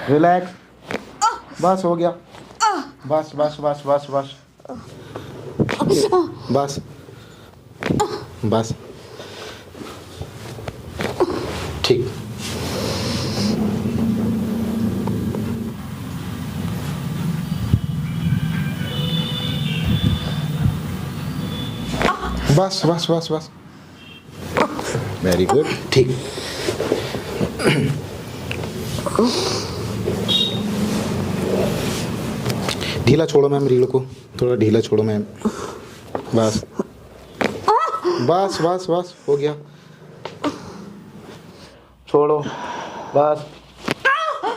Relax. बस हो गया। बस बस बस बस बस बस बस। ठीक। बस बस बस बस। Very good. ठीक। ढीला छोड़ो मैम रीढ़ को, थोड़ा ढीला छोड़ो मैम। बस बस बस बस हो गया। छोड़ो। बस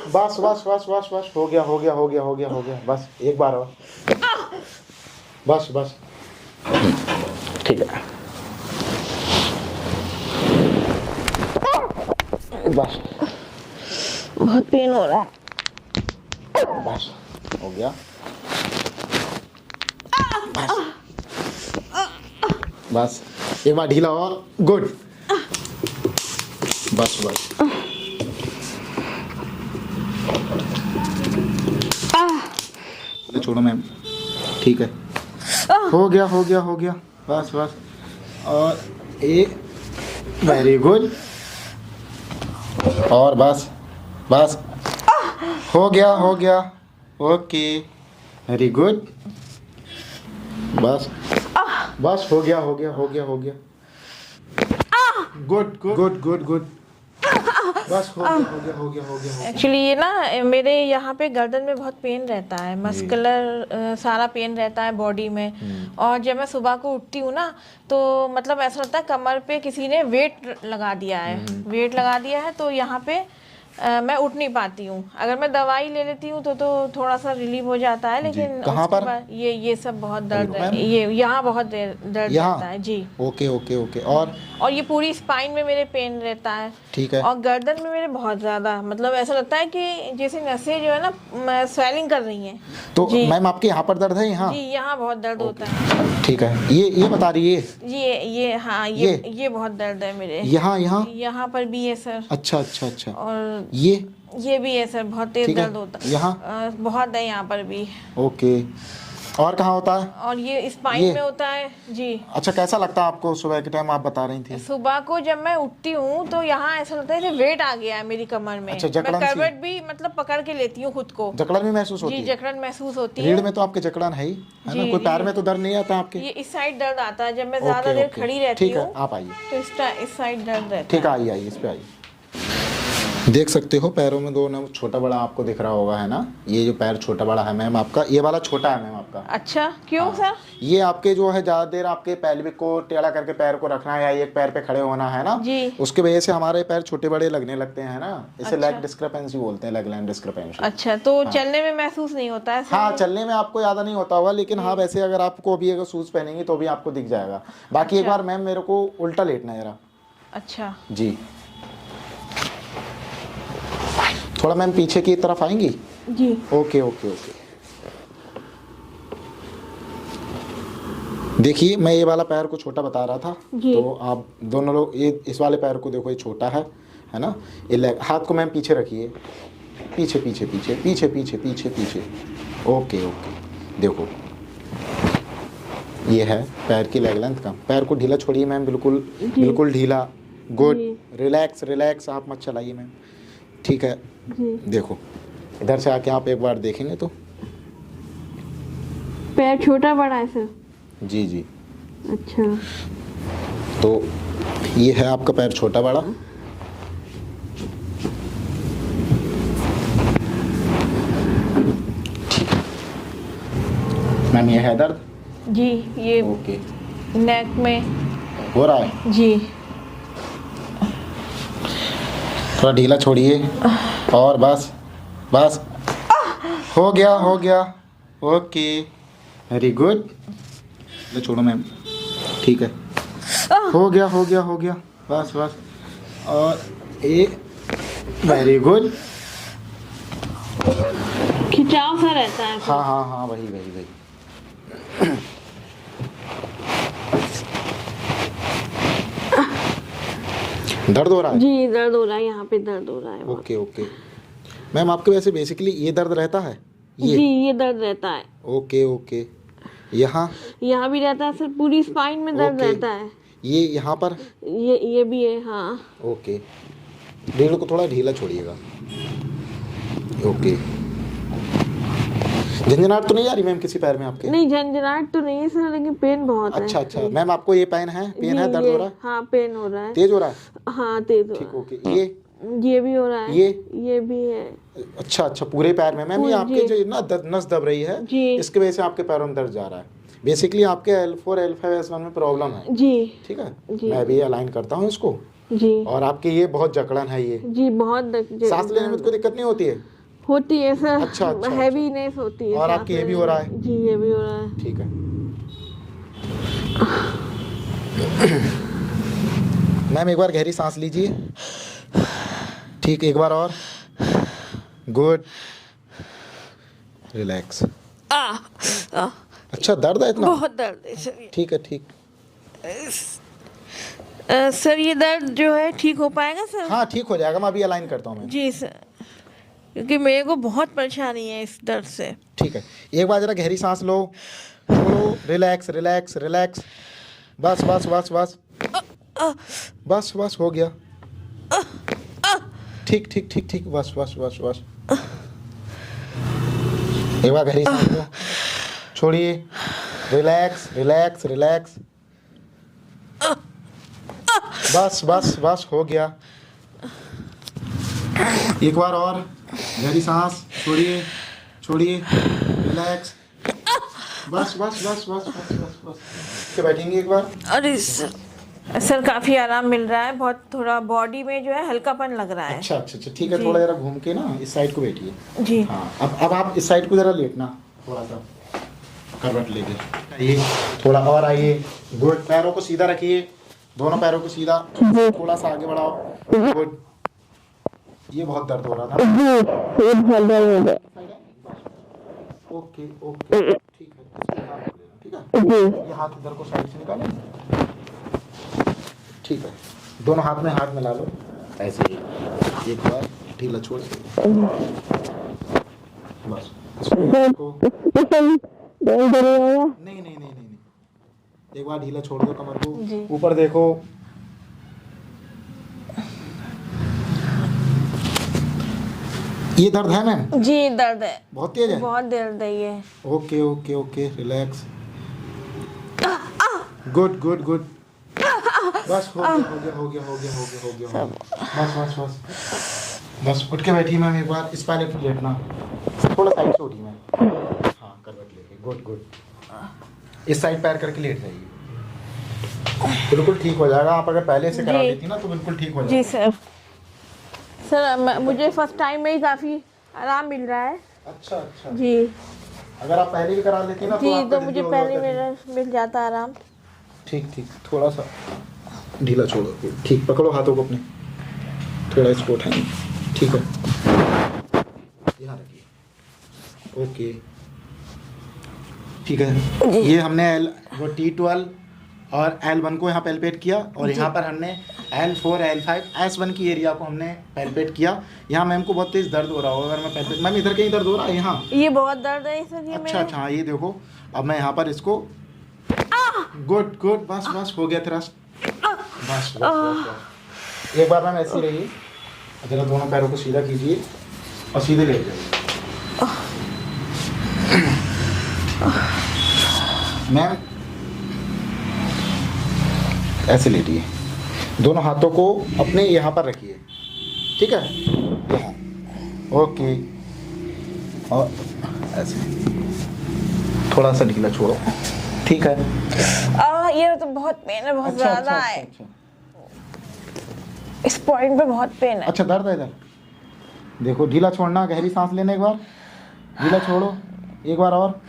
बस बस बस बस बस हो गया हो गया हो गया हो गया हो गया। बस एक बार और। बस बस ठीक है। बस बहुत पेन हो रहा है। बस हो गया। बस बस एक बार ढीला और। गुड। बस बस छोड़ो मैम। ठीक है। हो गया हो गया हो गया। बस बस और एक। Very good. और बस बस हो गया हो गया। Okay very good. बस बस हो गया हो गया हो गया हो गया। Good good good good good. बस हो गया हो गया हो गया हो गया। एक्चुअली ये ना मेरे यहाँ पे गर्दन में बहुत पेन रहता है, मस्कुलर सारा पेन रहता है बॉडी में। और जब मैं सुबह को उठती हूँ ना तो मतलब ऐसा लगता है कमर पे किसी ने वेट लगा दिया है, वेट लगा दिया है। तो यहाँ पे मैं उठ नहीं पाती हूँ। अगर मैं दवाई ले लेती हूँ तो थोड़ा सा रिलीव हो जाता है, लेकिन कहाँ पर? ये सब बहुत दर्द है। ये यहाँ बहुत दर्द रहता है जी। Okay okay okay. और ये पूरी स्पाइन में मेरे पेन रहता है। ठीक है। और गर्दन में मेरे बहुत ज्यादा, मतलब ऐसा लगता है कि जैसे नसें जो है ना स्वेलिंग कर रही हैं। तो मैम आपके यहाँ पर दर्द है? यहाँ जी यहाँ बहुत दर्द होता है। ठीक है। ये बता रही है। ये हाँ ये बहुत दर्द है मेरे यहाँ यहाँ यहाँ पर भी है सर। अच्छा अच्छा अच्छा। और ये भी है सर, बहुत तेज दर्द होता है यहाँ। बहुत है यहाँ पर भी। ओके। और कहाँ होता है? और ये स्पाइन में होता है जी। अच्छा कैसा लगता है आपको सुबह के टाइम? आप बता रही थी सुबह को जब मैं उठती हूँ तो यहाँ ऐसा लगता है कि वेट आ गया है मेरी कमर में। अच्छा, मैं करवट भी मतलब पकड़ के लेती हूँ खुद को। जकड़न भी महसूस होती है? जी जकड़न महसूस होती है। रीढ़ में तो आपके जकड़न है ही है ना? कोई पैर में तो दर्द नहीं आता आपके? ये इस साइड दर्द आता है जब मैं ज्यादा देर खड़ी रहती हूँ। ठीक है आप आइए। तो इस साइड दर्द रहता है। ठीक है आइए आइए इस पे आइए। देख सकते हो पैरों में दो ना छोटा बड़ा आपको दिख रहा होगा है ना? ये जो पैर छोटा बड़ा है मैम आपका, ये वाला छोटा है मैम आपका। अच्छा क्यों सर? ये आपके जो है ज्यादा देर आपके पैल्विक को टेढ़ा करके पैर को रखना है या एक पैर पे खड़े होना है ना जी। उसके वजह से हमारे पैर छोटे बड़े लगने लगते हैं ना। इसे लेग डिस्क्रिपेंसी बोलते हैं, लेग लाइन डिस्क्रिपेंसी। अच्छा तो चलने में महसूस नहीं होता है? हाँ चलने में आपको ज्यादा नहीं होता होगा, लेकिन हाँ वैसे अगर आपको अभी अगर शूज पहनेंगे तो भी आपको दिख जाएगा। बाकी एक बार मैम मेरे को उल्टा लेटना है जरा। अच्छा जी थोड़ा मैम पीछे की तरफ आएंगी जी। Okay okay okay. देखिए मैं ये वाला पैर को छोटा बता रहा था तो आप दोनों लोग ये इस वाले पैर को देखो, ये छोटा है ना? ये लेग हाथ को मैम पीछे रखिए, पीछे पीछे पीछे पीछे पीछे पीछे पीछे। ओके ओके देखो ये है पैर की लेग लेंथ का। पैर को ढीला छोड़िए मैम, बिल्कुल बिल्कुल ढीला। गुड। रिलैक्स रिलैक्स, आप मत चलाइए मैम। ठीक है देखो इधर से आके आप एक बार देखेंगे तो पैर छोटा बड़ा है सर? जी जी। अच्छा तो ये है आपका पैर छोटा बड़ा। ठीक है मैम ये है दर्द? जी ये ओके नेक में हो रहा है जी। थोड़ा ढीला छोड़िए और बस बस हो गया हो गया। Okay very good. ले छोड़ो मैम। ठीक है हो गया हो गया हो गया। बस बस और एक। Very good. खिंचाव सा रहता है। हाँ हाँ हाँ वही वही वही। दर्द हो रहा है? जी दर्द हो रहा है, यहाँ पे दर्द हो रहा है। ओके ओके मैम आपके वैसे बेसिकली ये दर्द रहता है? जी ये दर्द रहता है। Okay okay. यहाँ भी रहता है सर, पूरी स्पाइन में दर्द ओके। रहता है। ये यहाँ पर? ये भी है हाँ। ओके, रीढ़ को थोड़ा ढीला छोड़िएगा। ओके। झंझनाहट तो नहीं आ रही मैम किसी पैर में आपके? नहीं झंझनाहट तो नहीं है सर, लेकिन पेन बहुत है। अच्छा अच्छा मैम, आपको ये पेन है? है, दर्द हो रहा है? हाँ पेन हो रहा है। तेज हो रहा है? हाँ तेज हो ठीक रहा ओके। ये भी हो रहा है। ये भी है। अच्छा अच्छा, पूरे पैर में मैम? ये आपके जो ना नस दब रही है जी। इसके वजह से आपके पैरों में दर्द जा रहा है। बेसिकली आपके L4 L5 S1 में प्रॉब्लम है जी। ठीक है जी। मैं भी अलाइन करता हूँ इसको जी। और आपके ये बहुत जकड़न है ये जी बहुत सांस लेने में कोई दिक्कत नहीं होती है? होती है सर। अच्छा, अच्छा, हैवीनेस होती है। और आपकी ये भी हो रहा है? जी ये भी हो रहा है। ठीक है मैम एक बार गहरी सांस लीजिए। ठीक, एक बार और। Good, relax. अच्छा दर्द है इतना? बहुत दर्द है सर। ठीक है ठीक। सर ये दर्द जो है ठीक हो पाएगा सर? हाँ ठीक हो जाएगा, मैं अभी अलाइन करता हूँ मैं। जी सर, क्योंकि मेरे को बहुत परेशानी है इस दर्द से। ठीक है, एक बार जरा गहरी सांस लो, छोड़ो, रिलैक्स रिलैक्स रिलैक्स। बस बस बस बस बस बस हो गया। ठीक ठीक ठीक ठीक, बस बस बस बस। एक बार गहरी सांस लो, छोड़िए, रिलैक्स रिलैक्स रिलैक्स। बस बस बस हो गया। एक बार और गहरी सांस, छोड़िए छोड़िए, रिलैक्स। बस बस बस बस बस बस बस। के बैठेंगे एक बार। अरे सर काफी आराम मिल रहा है, बहुत थोड़ा बॉडी में जो है हल्कापन लग रहा है। अच्छा अच्छा अच्छा ठीक है, थोड़ा जरा घूम के ना इस साइड को बैठिए। जी हाँ, अब आप इस साइड को जरा लेटना, थोड़ा सा करवट लेके आइए, थोड़ा और आइए। गुड, पैरों को सीधा रखिए, दोनों पैरों को सीधा, थोड़ा सा आगे बढ़ाओ। गुड, ये बहुत दर्द हो रहा था। ओके ओके ठीक है, ठीक है। ये हाथ इधर को साइड से निकालो, ठीक है। दोनों हाथ में हाथ मिला लो ऐसे ही, एक बार ढीला छोड़ बस इसको। नहीं नहीं नहीं नहीं नहीं, एक बार ढीला छोड़ दो कमर को, ऊपर देखो। ये दर्द है मैम? जी दर्द है, बहुत तेज है? बहुत दर्द है ये। Okay okay okay, relax. Good good good, बस हो गया हो गया हो गया हो गया हो गया हो गया, बस बस बस बस। उठ के बैठी मैम, एक बार इस पैर पे लेटना, थोड़ा साइड से उठी मैम। हाँ करवट लेके, गुड गुड। इस साइड पैर करके लेट जाइए, बिल्कुल ठीक हो जाएगा। आप अगर पहले से करा लेती ना तो बिल्कुल ठीक हो जाएगा। जी सर मुझे फर्स्ट टाइम में ही काफ़ी आराम मिल रहा है। अच्छा अच्छा जी, अगर आप पहले भी करा लेती ना जी आपका तो जल्दी मुझे हो पहले जाता। मेरा मिल जाता आराम। ठीक ठीक, थोड़ा सा ढीला छोड़ो, ठीक पकड़ो हाथों को अपने, थोड़ा इसको उठाएंगे, ठीक है। यहाँ रखिए, ओके ठीक है। ये हमने वो T12 और L1 को यहाँ पैल्पेट किया, और यहाँ पर हमने L4 L5 S1 की एरिया को हमने पैल्पेट किया। यहाँ मैम को बहुत तेज दर्द हो रहा होगा अगर मैं पैल्पेट, मैम इधर कहीं दर्द हो रहा है? यहाँ ये बहुत दर्द है सर ये। अच्छा अच्छा, ये देखो, अब मैं यहाँ पर इसको, गुड गुड, बस बस हो गया थ्रस्ट, बस बस बस। एक बार मैम ऐसी रहिए, जरा दोनों पैरों को सीधा कीजिए और सीधे लेट जाइए। मैम ऐसे लेटिए, दोनों हाथों को अपने यहाँ पर रखिए, ठीक है, यहाँ, ओके। और ऐसे थोड़ा सा ढीला छोड़ो, ठीक है। ये तो बहुत पेन है, बहुत अच्छा, ज़्यादा अच्छा, है। अच्छा, इस पॉइंट पे बहुत पेन है। अच्छा दर्द है इधर, देखो ढीला छोड़ना, गहरी सांस लेने, एक बार ढीला छोड़ो, एक बार और,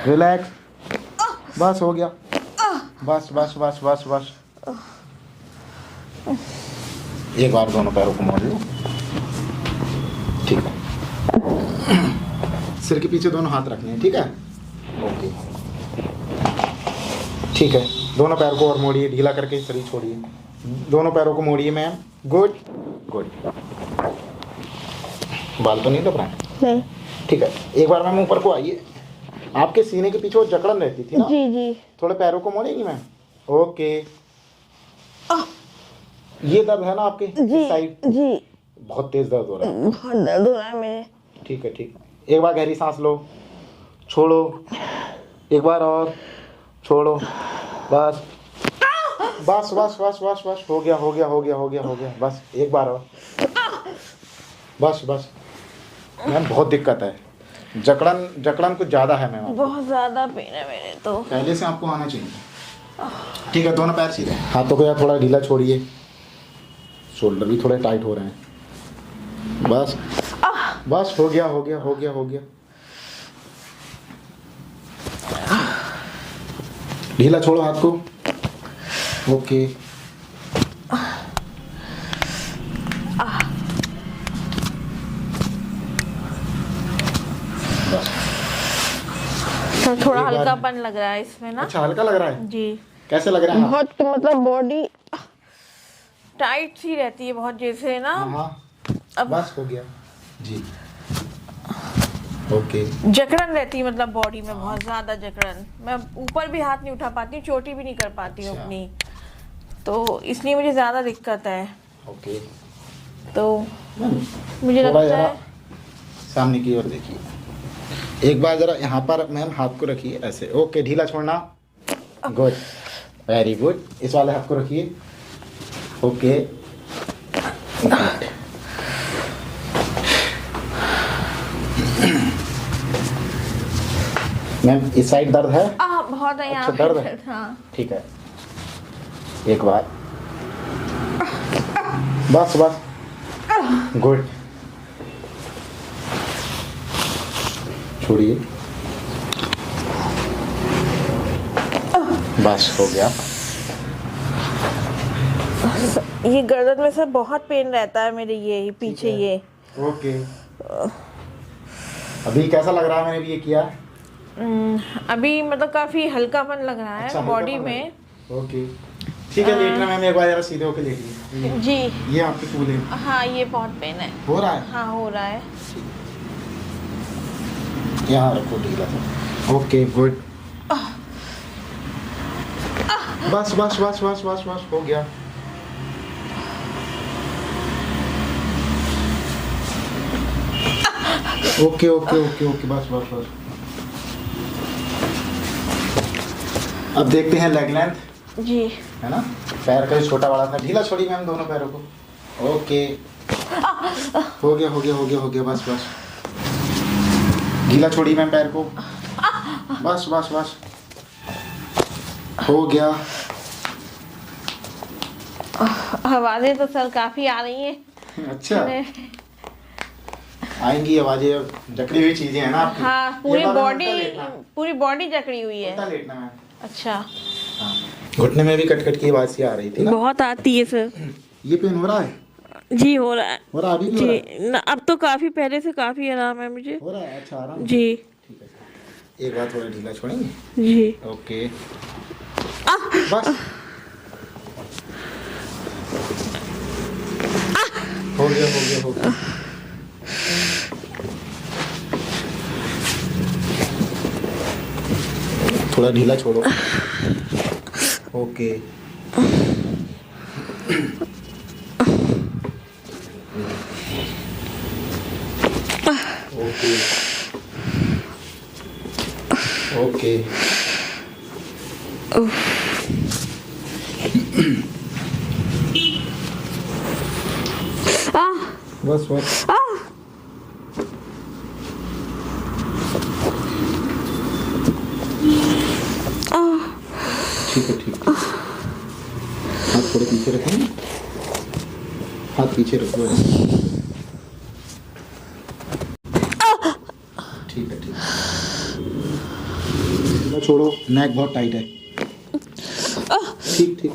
रिलैक्स, बस हो गया, बस बस बस बस बस। एक बार दोनों पैरों को मोड़ लो, ठीक है। सिर के पीछे दोनों हाथ रखने हैं, ठीक है, ओके ठीक है। दोनों पैर को और मोड़िए, ढीला करके शरीर छोड़िए, दोनों पैरों को मोड़िए मैम, गुड गुड। बाल तो नहीं दब रहे हैं? नहीं। ठीक है, एक बार मैम ऊपर को आइए। आपके सीने के पीछे वो जकड़न रहती थी ना? जी जी। थोड़े पैरों को मोड़ेंगी मैम? ओके। ये दर्द है ना आपके जी साइड? जी। बहुत तेज दर्द हो रहा है। बहुत दर्द हो रहा है मेरे। ठीक है ठीक है, एक बार गहरी सांस लो, छोड़ो, एक बार और छोड़ो, बस बस बस बस बस बस, हो गया हो गया हो गया हो गया हो गया, बस एक बार और, बस बस। मैम बहुत दिक्कत है, जकड़न जकड़न कुछ ज़्यादा है मैम। बहुत ज़्यादा पेन है मेरे तो। पहले से आपको आना चाहिए। ठीक है, दोनों पैर सीधे, हाथों को यार थोड़ा ढीला छोड़िए, शोल्डर भी थोड़े टाइट हो रहे हैं, बस बस, हो गया हो गया हो गया हो गया। ढीला छोड़ो हाथ को, ओके। तो थोड़ा एक बार- हल्कापन लग रहा है इसमें ना। अच्छा, हल्का लग रहा है? जी। कैसे लग रहा है? बहुत मतलब बॉडी टाइट सी रहती है बहुत, जैसे ना। हाँ, अब बस हो गया जी, ओके। जकड़न रहती है मतलब बॉडी में, बहुत ज्यादा जकड़न। मैं ऊपर भी हाथ नहीं उठा पाती हूँ, चोटी भी नहीं कर पाती हूँ अच्छा। अपनी, तो इसलिए मुझे ज्यादा दिक्कत है। ओके, तो मुझे थोड़ा लगता जरा है सामने की ओर देखिए, एक बार जरा यहाँ पर मैम हाथ को रखिए ऐसे, ओके, ढीला छोड़ना, गुड, वेरी गुड। इस वाले हाथ को रखिए, ओके, गुड। मैम इस साइड दर्द है? बहुत है यहाँ अच्छा, पे दर्द है? हाँ। ठीक है, एक बार, बस बस, गुड, छोड़िए, बस हो गया। ये गर्दन में से बहुत पेन रहता है मेरे, ये पीछे है। ये। ओके, अभी कैसा लग रहा है? मैंने भी ये किया। अभी मतलब काफी हल्कापन लग रहा है अच्छा, बॉडी हल्का में। लग रहा है। ओके, ठीक है, लेटना मैम, एक बार जरा सीधे होके लेटिए। जी। ये आपके फूल है, हाँ, ये बहुत पेन है। हो रहा है? हाँ, हो रहा है। यहाँ रखो ढीला सा, ओके, गुड, बस बस बस बस बस बस, हो गया। ओके ओके ओके ओके, बस बस बस। अब देखते हैं लेग लेंथ, जी। है ना? पैर का जो छोटा वाला था, ढीला छोड़ी मैम दोनों पैरों को, ओके, हो गया हो गया हो गया हो गया, बस बस, ढीला छोड़ी मैम पैर को, बस बस बस, हो गया। आवाजें तो सर काफी आ रही हैं। अच्छा, आएंगी आवाजें, अब जकड़ी हुई चीजें हैं ना आपकी। हाँ, ये पूरी बार मैम बॉडी, उल्टा लेटना, पूरी बॉडी जकड़ी हुई है। उल्टा लेटना मैम। अच्छा। हाँ, घुटने में भी कट कट की आवाज सी आ रही थी ना? बहुत आती है सर। ये पेन हो रहा है? जी, हो रहा है। हो रहा है, अभी भी हो रहा है? जी न, अब तो काफी पहले से काफी आराम है मुझे। हो रहा है, अच्छा, आराम। जी ठीक है, एक बार थोड़ा ढीला छोड़ेंगे, जी। ओके, बस, हो गया हो गया हो गया। थोड़ा ढीला छोड़ो, ओके, ओके ओके, बस बस, ठीक है ठीक है, हाथ थोड़े पीछे रखेंगे, हाथ पीछे रखो, ठीक है ठीक है, छोड़ो, नेक बहुत टाइट है, ठीक ठीक,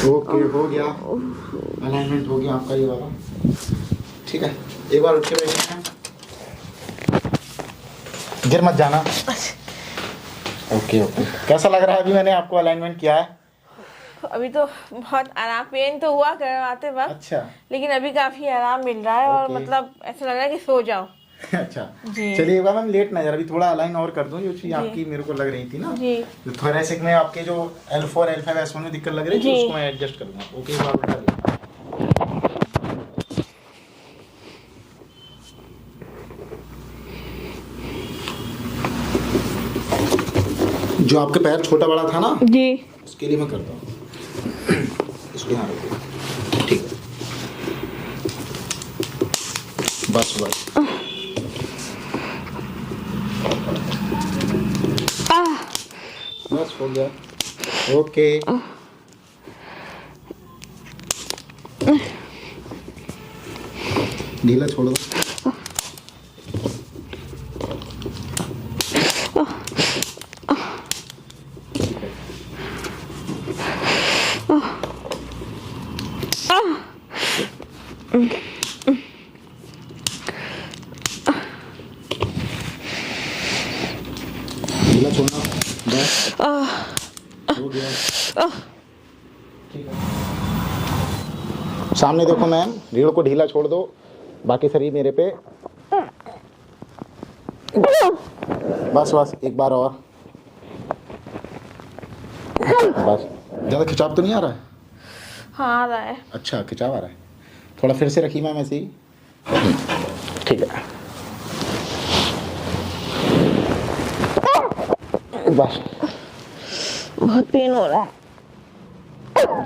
ओके, हो गया, अलाइनमेंट हो गया आपका ये वाला, ठीक है, एक बार उठ के बैठे हैं, गिर मत जाना, ओके ओके। कैसा लग रहा है? अभी मैंने आपको अलाइनमेंट किया है, अभी तो बहुत आराम, पेन तो हुआ करवाते वक्त, अच्छा लेकिन अभी काफी आराम मिल रहा है और ओके। मतलब ऐसा लग रहा है कि सो जाओ। अच्छा जी। चलिए एक बार मैम लेट ना, जरा अभी थोड़ा अलाइन और कर दूं, जो चीज़ जी। आपकी मेरे को लग रही थी ना, जी जो थोरेसिक में आपके जो L4 L5 S1 में दिक्कत लग रही थी, जी। उसको मैं एडजस्ट करूंगा। ओके, एक बार उल्टा दिया। जो आपके पैर छोटा बड़ा था ना, जी उसके लिए मैं करता हूँ। इसको यहाँ रखो, ठीक है, बस बस। बस हो गया, ओके। ढीला छोड़ दो। ढीला छोड़ना, बस हो गया, ठीक है। सामने देखो मैम, रीढ़ को ढीला छोड़ दो, बाकी शरीर मेरे पे। बस बस, एक बार और, बस। ज़्यादा खिंचाव तो नहीं आ रहा है? हाँ आ रहा है। अच्छा खिंचाव आ रहा है, थोड़ा फिर से रखिए मैम ऐसे ही, ठीक है, बस बहुत पेन हो रहा है।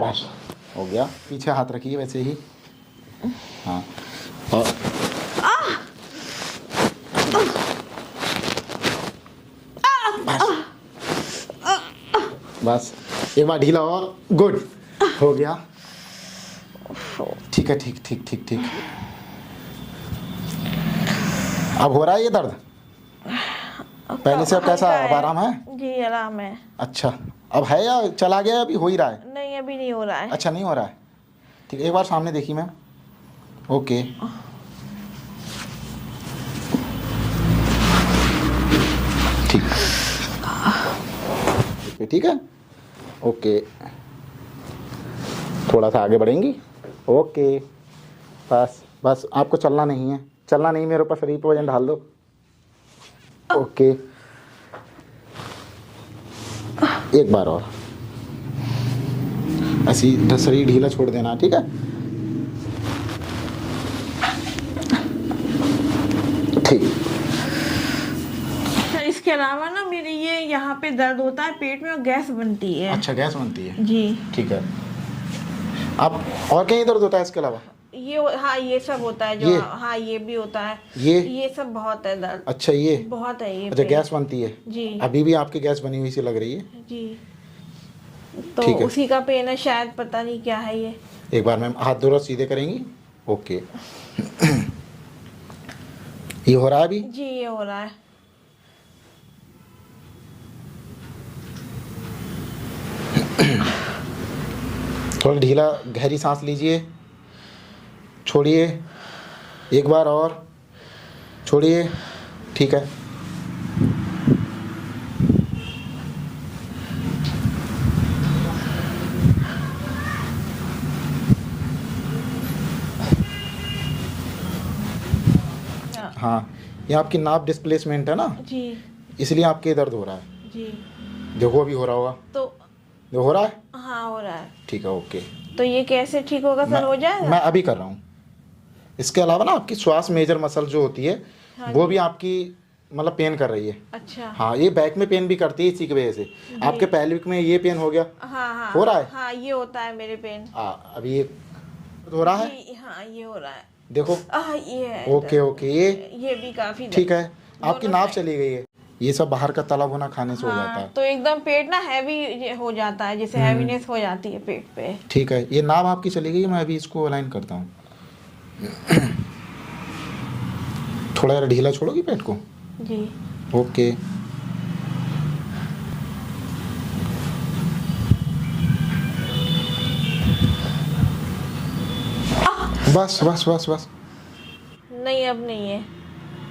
बस हो गया। पीछे हाथ रखिए वैसे ही, हाँ, और बस एक बार ढीला और, गुड, हो गया, ठीक है, ठीक ठीक ठीक ठीक। अब हो रहा है ये दर्द? पहले से अब कैसा है? अब आराम है? जी आराम है। अच्छा, अब है या चला गया, अभी हो ही रहा है? नहीं अभी नहीं हो रहा है। अच्छा नहीं हो रहा है, ठीक है, एक बार सामने देखिए मैम, ओके, ठीक है, ठीक है, ओके, थोड़ा सा आगे बढ़ेंगी, ओके, बस बस, आपको चलना नहीं है, चलना नहीं, मेरे ऊपर शरीर पर वजन ढाल दो, ओके, एक बार और, ऐसी शरीर ढीला छोड़ देना, ठीक है, ठीक। अच्छा इसके अलावा ना मेरे ये यहाँ पे दर्द होता है पेट में और गैस बनती है। अच्छा गैस बनती है, जी ठीक है। आप और कहीं दर्द होता है इसके अलावा? हाँ ये सब होता है जो, ये? हाँ ये भी होता है, ये सब बहुत है दर्द। अच्छा ये बहुत है ये अच्छा पेट। गैस बनती है जी अभी भी आपकी गैस बनी हुई सी लग रही है, जी, तो ठीक है। उसी का पेन है शायद, पता नहीं क्या है ये। एक बार मैम हाथ दोनों सीधे करेंगी, ओके। ये हो रहा है अभी? जी ये हो रहा है। थोड़ा ढीला, गहरी सांस लीजिए, छोड़िए, एक बार और, छोड़िए, ठीक है, हाँ, ये आपकी नाभ डिस्प्लेसमेंट है ना, जी इसलिए आपके दर्द हो रहा है, जी, देखो अभी हो रहा होगा, तो जो हो रहा है, हाँ हो रहा है। ठीक है, ओके। तो ये कैसे ठीक होगा सर, हो जाएगा? मैं अभी कर रहा हूँ। इसके अलावा ना आपकी श्वास मेजर मसल जो होती है, हाँ वो जी। भी आपकी मतलब पेन कर रही है। अच्छा हाँ, ये बैक में पेन भी करती है इसी की वजह से। आपके पैल्विक में ये पेन हो गया, हाँ हाँ हो रहा है? हाँ ये होता है मेरे पेन। अभी ये हो रहा है, हाँ ये हो रहा है, देखो, ये है ओके ओके, ये भी काफी ठीक है, आपकी दोनों नाव साइड। चली गई है। ये सब बाहर का तला भुना खाने से हो जाता है, तो एकदम पेट ना हैवी हो जाता है, जैसे हैवीनेस हो जाती है पेट पे। ठीक है। ये नाव आपकी चली गई है, मैं अभी इसको अलाइन करता हूँ। थोड़ा जरा ढीला छोड़ोगी पेट को, जी ओके, बस बस बस बस, नहीं अब नहीं है,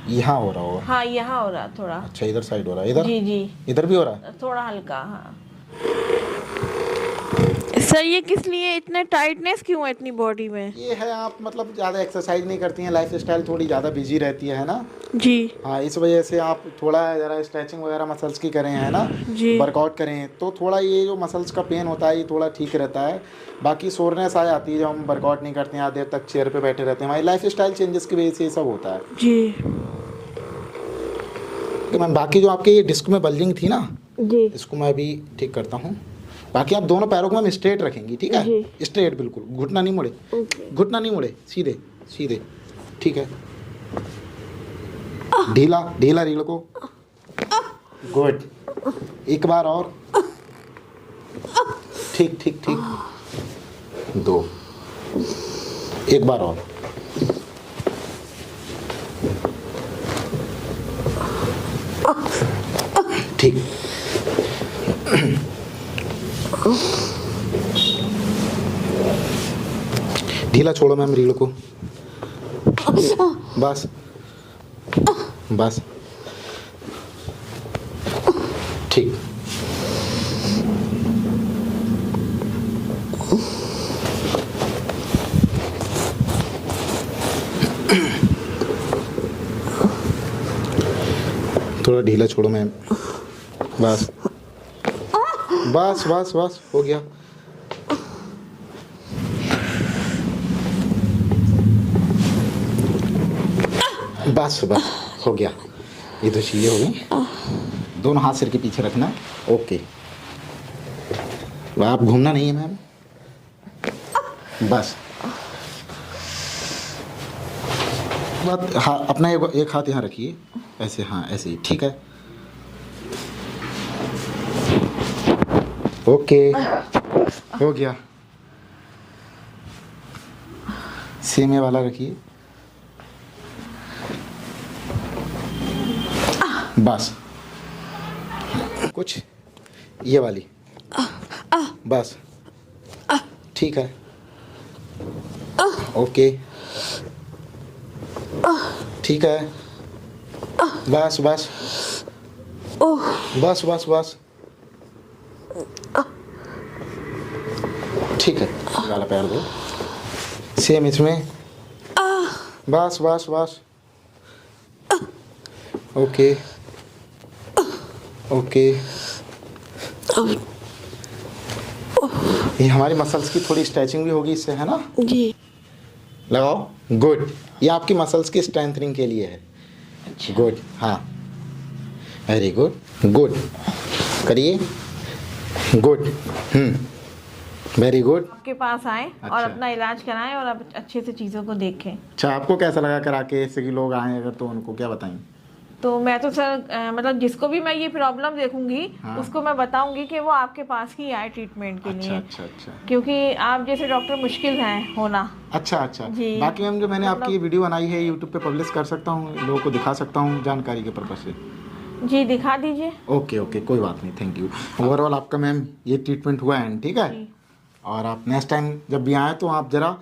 यहाँ हो रहा होगा, हाँ यहाँ हो रहा थोड़ा। अच्छा इधर साइड हो रहा है, इधर जी जी इधर भी हो रहा है, थोड़ा हल्का, हाँ सर ये किस लिए इतने टाइटनेस क्यों है इतनी बॉडी में? ये है आप मतलब ज़्यादा एक्सरसाइज नहीं करती हैं, लाइफ स्टाइल थोड़ी ज़्यादा बिजी रहती है ना। जी हाँ, इस वजह से आप थोड़ा ज़रा स्ट्रेचिंग वगैरह मसल्स की करें, है ना, जी वर्कआउट करें तो थोड़ा ये जो मसल्स का पेन होता है ये थोड़ा ठीक रहता है। बाकी सोरनेस आ जाती है जब हम वर्कआउट नहीं करते हैं, आधे देर तक चेयर पे बैठे रहते हैं, हमारी लाइफ स्टाइल चेंजेस की वजह से ये सब होता है। जी कि मैम बाकी जो आपके ये डिस्क में बल्जिंग थी ना, जी इसको मैं अभी ठीक करता हूँ। बाकी आप दोनों पैरों को मैम स्ट्रेट रखेंगी, ठीक है, जी। स्ट्रेट बिल्कुल, घुटना नहीं मुड़े, घुटना नहीं मुड़े, सीधे सीधे, ठीक है। ढीला ढीला रीढ़ को, गुड, एक बार और, ठीक ठीक ठीक, दो, एक बार और, ठीक। ढीला छोड़ो मैम रीढ़ को, बस बस, ठीक। थोड़ा ढीला छोड़ो मैम, बस बस बस बस, हो गया। बस बस, हो गया। ये तो चीज़ें हो गई। दोनों हाथ सिर के पीछे रखना, ओके। आप घूमना नहीं है मैम, बस। बात हाँ, अपना एक हाथ यहाँ रखिए, ऐसे, हाँ ऐसे ही, ठीक है, ओके, हो गया। सेम ये वाला रखिए, बस। कुछ ये वाली, बस, ठीक है, ओके, ठीक है, बस बस बस बस बस, ठीक है। वाला पैर दो, सेम इसमें, बस बस बस, ओके ओके। ये हमारी मसल्स की थोड़ी स्ट्रेचिंग भी होगी इससे, है ना। जी लगाओ, गुड। ये आपकी मसल्स की स्ट्रेंथनिंग के लिए है, गुड, हाँ, वेरी गुड, गुड, करिए, गुड, वेरी गुड। आपके पास आए अच्छा। और अपना इलाज कराएं और आप अच्छे से चीज़ों को देखें। अच्छा, आपको कैसा लगा करा के, इससे कि लोग आए अगर तो उनको क्या बताएं? तो मैं तो सर मतलब जिसको भी मैं ये प्रॉब्लम देखूंगी, हाँ। उसको मैं बताऊंगी कि वो आपके पास ही आए ट्रीटमेंट के अच्छा लिए, अच्छा अच्छा क्योंकि आप जैसे डॉक्टर मुश्किल हैं होना। अच्छा अच्छा। जी। बाकी मैम जो मैंने आपकी ये वीडियो बनाई है यूट्यूब पे पब्लिश कर सकता हूँ, लोगों को दिखा सकता हूँ जानकारी के पर्पज से? जी दिखा दीजिए। ओके ओके, कोई बात नहीं, थैंक यू। ओवरऑल आपका मैम ये ट्रीटमेंट हुआ है, ठीक है। जी। और आप नेक्स्ट टाइम जब भी आएँ तो आप ज़रा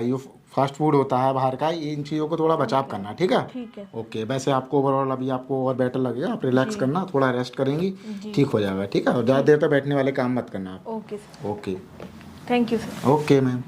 ये फास्ट फूड होता है बाहर का, इन चीज़ों को थोड़ा बचाव करना, ठीक है। ठीक है। ओके, वैसे आपको ओवरऑल अभी आपको और बेटर लगेगा, आप रिलैक्स करना, थोड़ा रेस्ट करेंगी, जी। ठीक हो जाएगा, ठीक है। और ज़्यादा देर तक बैठने वाले काम मत करना आप। Okay sir, okay thank you sir. Okay ma'am.